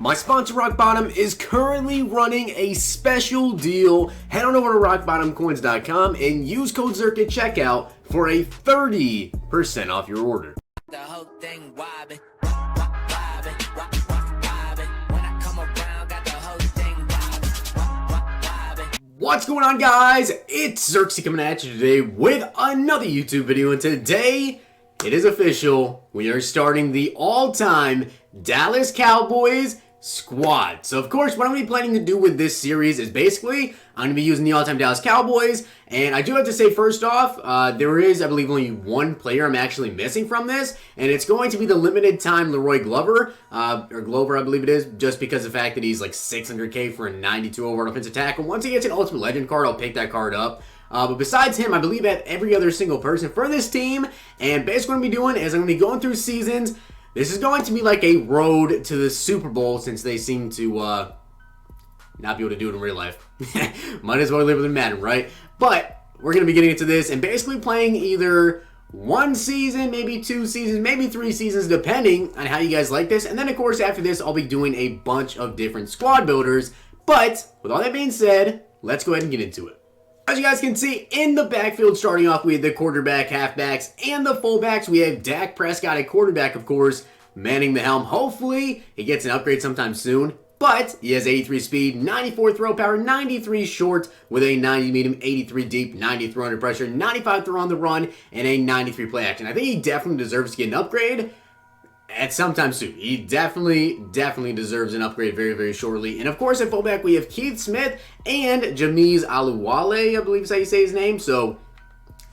My sponsor Rock Bottom is currently running a special deal. Head on over to rockbottomcoins.com and use code Zirksee at checkout for a 30% off your order. The whole thing wobbin', wobbin'. When I come around, got the whole thing wobbin'. What's going on, guys? It's Zirksee coming at you today with another YouTube video, and today it is official. We are starting the all-time Dallas Cowboys squad. So, of course, what I'm going to be planning to do with this series is basically I'm going to be using the all-time Dallas Cowboys. And I do have to say, first off, there is, I believe, only one player I'm actually missing from this. And it's going to be the limited-time Leroy Glover, or Glover, I believe it is, just because of the fact that he's like 600K for a 92 overall offensive tackle. Once he gets an Ultimate Legend card, I'll pick that card up. But besides him, I believe at every other single person for this team. And basically what I'm going to be doing is I'm going to be going through seasons. This is going to be like a road to the Super Bowl, since they seem to not be able to do it in real life. Might as well live with Madden, right? But we're going to be getting into this and basically playing either one season, maybe 2 seasons, maybe 3 seasons, depending on how you guys like this. And then, of course, after this, I'll be doing a bunch of different squad builders. But with all that being said, let's go ahead and get into it. As you guys can see, in the backfield, starting off with the quarterback, halfbacks, and the fullbacks, we have Dak Prescott at quarterback, of course, manning the helm. Hopefully, he gets an upgrade sometime soon. But he has 83 speed, 94 throw power, 93 short with a 90 medium, 83 deep, 93 under pressure, 95 throw on the run, and a 93 play action. I think he definitely deserves to get an upgrade at some time soon. He definitely deserves an upgrade very, very shortly. And of course, at fullback, we have Keith Smith and Jameez Aluwale, I believe is how you say his name. So,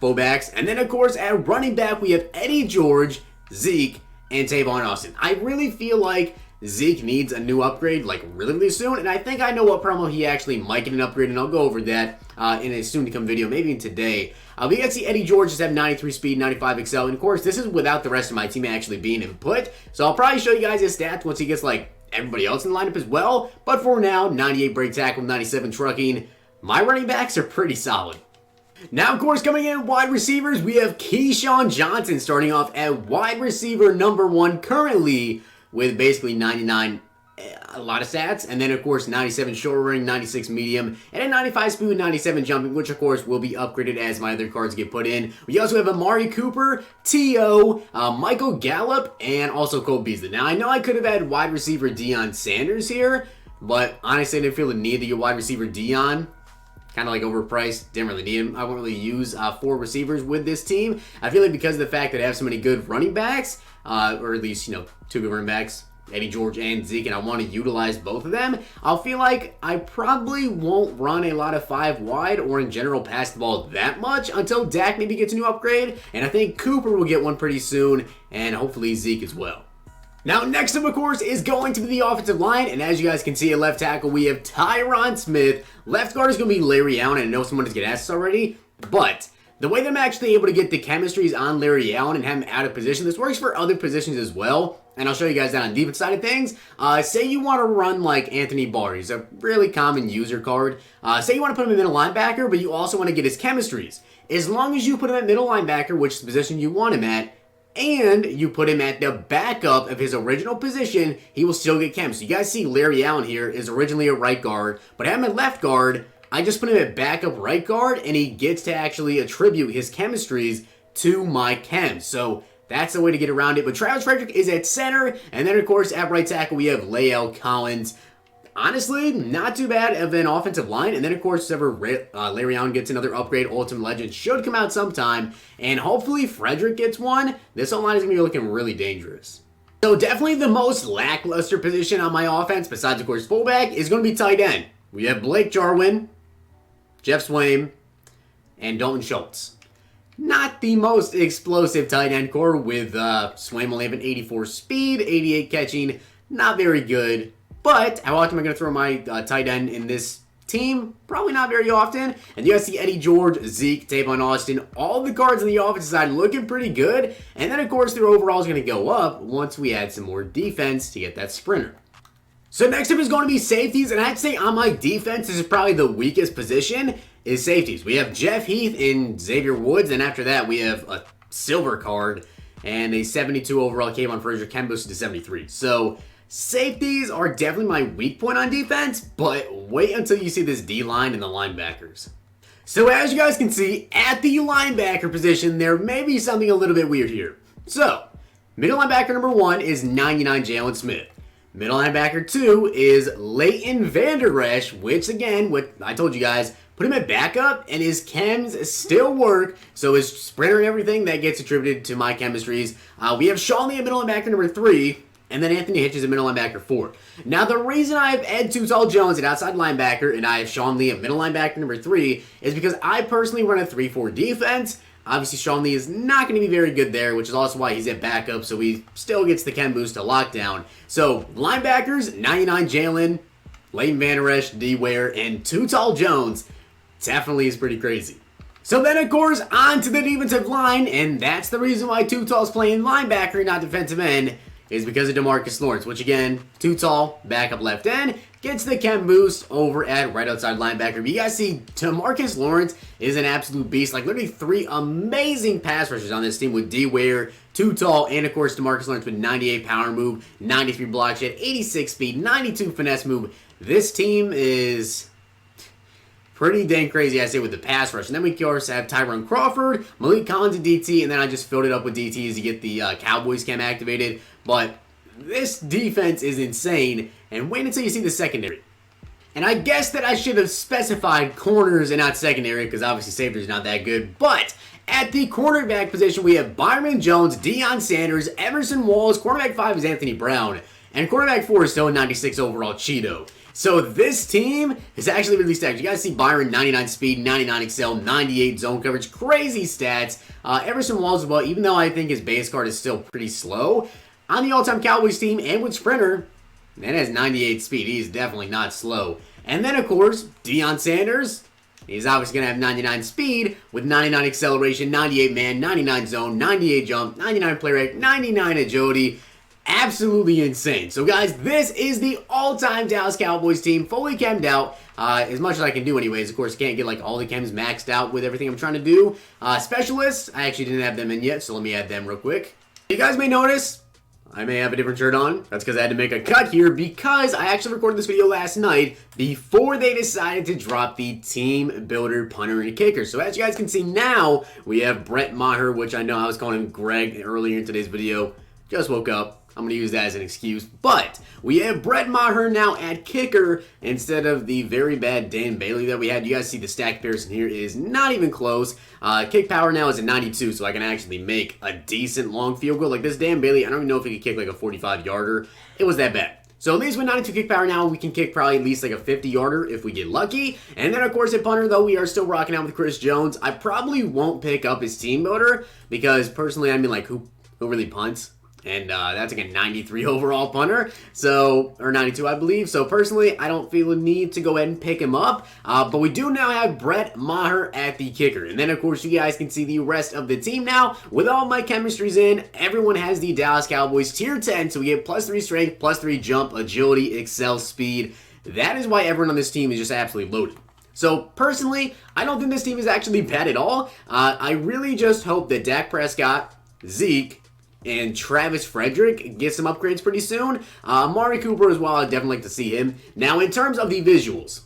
fullbacks. And then, of course, at running back, we have Eddie George, Zeke, and Tavon Austin. I really feel like Zeke needs a new upgrade, like, really soon. And I think I know what promo he actually might get an upgrade, and I'll go over that in a soon-to-come video, maybe today. We got to see Eddie George just have 93 speed, 95 excel, and of course, this is without the rest of my team actually being input. So I'll probably show you guys his stats once he gets, like, everybody else in the lineup as well. But for now, 98 break tackle, 97 trucking. My running backs are pretty solid. Now, of course, coming in wide receivers, we have Keyshawn Johnson starting off at wide receiver number 1 currently with basically 99, a lot of stats, and then of course 97 short ring, 96 medium, and a 95 speed with 97 jumping, which of course will be upgraded as my other cards get put in. We also have Amari Cooper, T.O., Michael Gallup, and also Cole Beasley. Now, I know I could have had wide receiver Deion Sanders here, but honestly I didn't feel the need to get wide receiver Deion. Kind of like overpriced, didn't really need him. I won't really use 4 receivers with this team. I feel like because of the fact that I have so many good running backs, or at least, 2 good running backs, Eddie George and Zeke, and I want to utilize both of them, I'll feel like I probably won't run a lot of 5 wide or in general pass the ball that much until Dak maybe gets a new upgrade, and I think Cooper will get one pretty soon, and hopefully Zeke as well. Now, next up, of course, is going to be the offensive line, and as you guys can see at left tackle, we have Tyron Smith. Left guard is going to be Larry Allen, and I know someone has asked this already, but the way that I'm actually able to get the chemistries on Larry Allen and have him out of position, this works for other positions as well, and I'll show you guys that on the defense side of things. Say you want to run like Anthony Barr. He's a really common user card. Say you want to put him in middle linebacker, but you also want to get his chemistries. As long as you put him at middle linebacker, which is the position you want him at, and you put him at the backup of his original position, he will still get chem. So you guys see Larry Allen here is originally a right guard, but I have him at left guard. I just put him at backup right guard, and he gets to actually attribute his chemistries to my chem. So that's the way to get around it. But Travis Frederick is at center, and then, of course, at right tackle, we have Lael Collins. Honestly, not too bad of an offensive line. And then, of course, whenever Larry Allen gets another upgrade, Ultimate Legend should come out sometime. And hopefully Frederick gets one. This line is going to be looking really dangerous. So definitely the most lackluster position on my offense, besides, of course, fullback, is going to be tight end. We have Blake Jarwin, Jeff Swaim, and Dalton Schultz. Not the most explosive tight end core, with Swaim only having 84 speed, 88 catching. Not very good. But how often am I going to throw my tight end in this team? Probably not very often. And you guys see Eddie George, Zeke, Tavon Austin, all the cards on the offensive side looking pretty good. And then, of course, their overall is going to go up once we add some more defense to get that sprinter. So next up is going to be safeties, and I'd say on my defense, this is probably the weakest position, is safeties. We have Jeff Heath and Xavier Woods, and after that, we have a silver card and a 72 overall Kayvon Frazier, Ken boosted to 73. So Safeties are definitely my weak point on defense, but wait until you see this D-line and the linebackers. So as you guys can see, at the linebacker position, there may be something a little bit weird here. So, middle linebacker number 1 is 99 Jalen Smith. Middle linebacker 2 is Leighton Vander Esch, which again, what I told you guys, put him at backup and his chems still work. So his sprinter and everything, that gets attributed to my chemistries. We have Sean Lee at middle linebacker number 3. And then Anthony Hitch is a middle linebacker 4. Now, the reason I have Ed Too Tall Jones at outside linebacker and I have Sean Lee at middle linebacker number 3 is because I personally run a 3-4 defense. Obviously, Sean Lee is not going to be very good there, which is also why he's at backup, so he still gets the chem boost to lockdown. So, linebackers, 99 Jalen, Leighton Vander Esch, D. Ware, and Too Tall Jones definitely is pretty crazy. So then, of course, on to the defensive line, and that's the reason why Too Tall's playing linebacker, not defensive end, is because of DeMarcus Lawrence, which again, Too Tall, backup left end, gets the chem boost over at right outside linebacker. But you guys see, DeMarcus Lawrence is an absolute beast. Like, literally 3 amazing pass rushers on this team with D. Ware, Too Tall, and of course, DeMarcus Lawrence with 98 power move, 93 block shed, 86 speed, 92 finesse move. This team is pretty dang crazy, I say, with the pass rush. And then we, of course, have Tyrone Crawford, Malik Collins, and DT, and then I just filled it up with DTs to get the Cowboys chem activated. But this defense is insane, and wait until you see the secondary. And I guess that I should have specified corners and not secondary, because obviously safety is not that good. But at the cornerback position, we have Byron Jones, Deion Sanders, Emerson Walls. Cornerback 5 is Anthony Brown, and cornerback 4 is still a 96 overall Cheeto. So this team is actually really stacked. You guys see Byron, 99 speed, 99 excel, 98 zone coverage. Crazy stats. Emerson Walls as well, even though I think his base card is still pretty slow. On the all-time Cowboys team and with sprinter, man has 98 speed. He's definitely not slow. And then, of course, Deion Sanders. He's obviously going to have 99 speed with 99 acceleration, 98 man, 99 zone, 98 jump, 99 play rate, 99 agility. Absolutely insane. So, guys, this is the all-time Dallas Cowboys team, fully chemmed out, as much as I can do anyways. Of course, can't get, like, all the chems maxed out with everything I'm trying to do. Specialists, I actually didn't have them in yet, so let me add them real quick. You guys may notice I may have a different shirt on. That's because I had to make a cut here because I actually recorded this video last night before they decided to drop the team builder, punter, and kicker. So as you guys can see now, we have Brett Maher, which I know I was calling him Greg earlier in today's video. Just woke up. I'm going to use that as an excuse. But we have Brett Maher now at kicker instead of the very bad Dan Bailey that we had. You guys see the stack comparison here is not even close. Kick power now is at 92, so I can actually make a decent long field goal. Like this Dan Bailey, I don't even know if he could kick like a 45-yarder. It was that bad. So at least with 92 kick power now, we can kick probably at least like a 50-yarder if we get lucky. And then, of course, at punter, though, we are still rocking out with Chris Jones. I probably won't pick up his team builder because, personally, I mean, like, who really punts? And that's like a 93 overall punter, so, or 92 I believe. So personally, I don't feel a need to go ahead and pick him up. But we do now have Brett Maher at the kicker. And then of course you guys can see the rest of the team now. With all my chemistries in, everyone has the Dallas Cowboys tier 10. So we get +3 strength, +3 jump, agility, excel, speed. That is why everyone on this team is just absolutely loaded. So personally, I don't think this team is actually bad at all. I really just hope that Dak Prescott, Zeke, and Travis Frederick get some upgrades pretty soon. Amari Cooper as well, I'd definitely like to see him. Now, in terms of the visuals,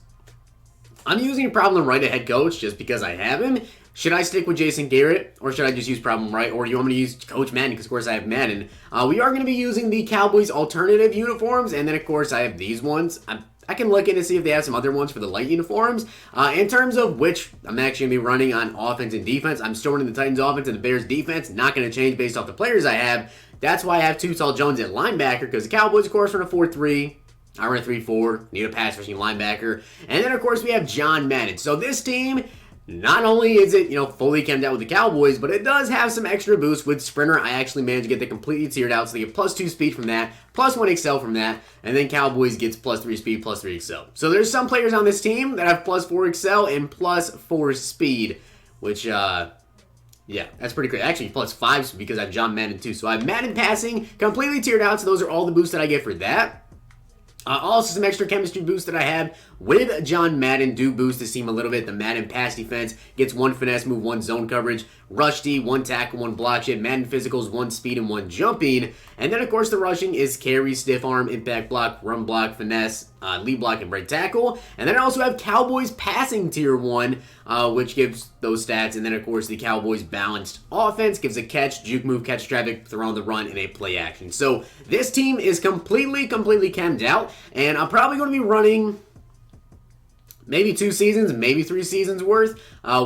I'm using Problem Right at head coach just because I have him. Should I stick with Jason Garrett, or should I just use Problem Right, or do you want me to use Coach Madden, because of course I have Madden. We are going to be using the Cowboys alternative uniforms, and then of course I have these ones. I can look in to see if they have some other ones for the light uniforms. In terms of which I'm actually going to be running on offense and defense, I'm still running the Titans offense and the Bears defense. Not going to change based off the players I have. That's why I have Too Tall Jones at linebacker, because the Cowboys, of course, run a 4-3. I run a 3-4. Need a pass rushing linebacker. And then, of course, we have John Madden. So this team, not only is it, fully chemmed out with the Cowboys, but it does have some extra boost with Sprinter. I actually managed to get that completely tiered out, so they get +2 speed from that, +1 excel from that, and then Cowboys gets +3 speed, +3 excel. So there's some players on this team that have +4 excel and +4 speed, which, yeah, that's pretty great. Actually, +5 because I have John Madden too. So I have Madden passing completely tiered out, so those are all the boosts that I get for that. Also, some extra chemistry boosts that I have with John Madden do boost this team a little bit. The Madden pass defense gets 1 finesse move, 1 zone coverage. rush D, 1 tackle, 1 block shit, Madden physicals, 1 speed, and 1 jumping. And then, of course, the rushing is carry, stiff arm, impact block, run block, finesse, lead block, and break tackle. And then I also have Cowboys passing tier 1, which gives those stats. And then, of course, the Cowboys balanced offense gives a catch, juke move, catch traffic, throw on the run, and a play action. So this team is completely chemmed out. And I'm probably going to be running maybe 2 seasons, maybe 3 seasons worth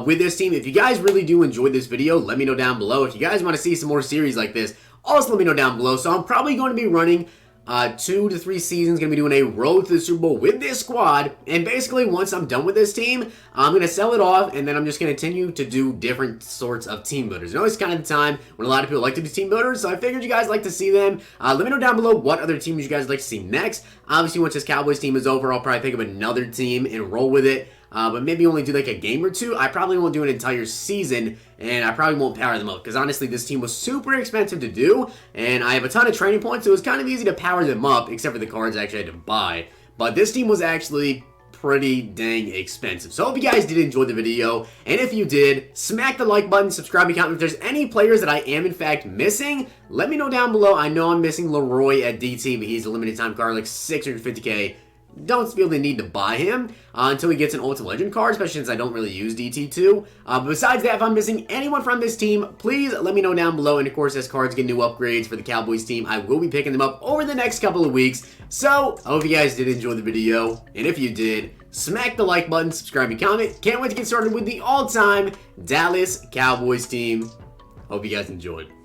with this team. If you guys really do enjoy this video, let me know down below. If you guys want to see some more series like this, also let me know down below. So I'm probably going to be running 2 to 3 seasons, going to be doing a road to the Super Bowl with this squad. And basically, once I'm done with this team, I'm going to sell it off, and then I'm just going to continue to do different sorts of team builders. You know, it's kind of the time when a lot of people like to do team builders, so I figured you guys like to see them. Let me know down below what other teams you guys like to see next. Obviously, once this Cowboys team is over, I'll probably think of another team and roll with it. But maybe only do like a game or 2. I probably won't do an entire season, and I probably won't power them up, because honestly, this team was super expensive to do, and I have a ton of training points, so it was kind of easy to power them up, except for the cards I actually had to buy. But this team was actually pretty dang expensive. So I hope you guys did enjoy the video, and if you did, smack the like button, subscribe, and comment. If there's any players that I am in fact missing, let me know down below. I know I'm missing Leroy at DT, but he's a limited time card, like 650k. Don't feel the need to buy him until he gets an Ultimate Legend card, especially since I don't really use DT2. But besides that, if I'm missing anyone from this team, please let me know down below. And of course, as cards get new upgrades for the Cowboys team, I will be picking them up over the next couple of weeks. So, I hope you guys did enjoy the video. And if you did, smack the like button, subscribe, and comment. Can't wait to get started with the all-time Dallas Cowboys team. Hope you guys enjoyed.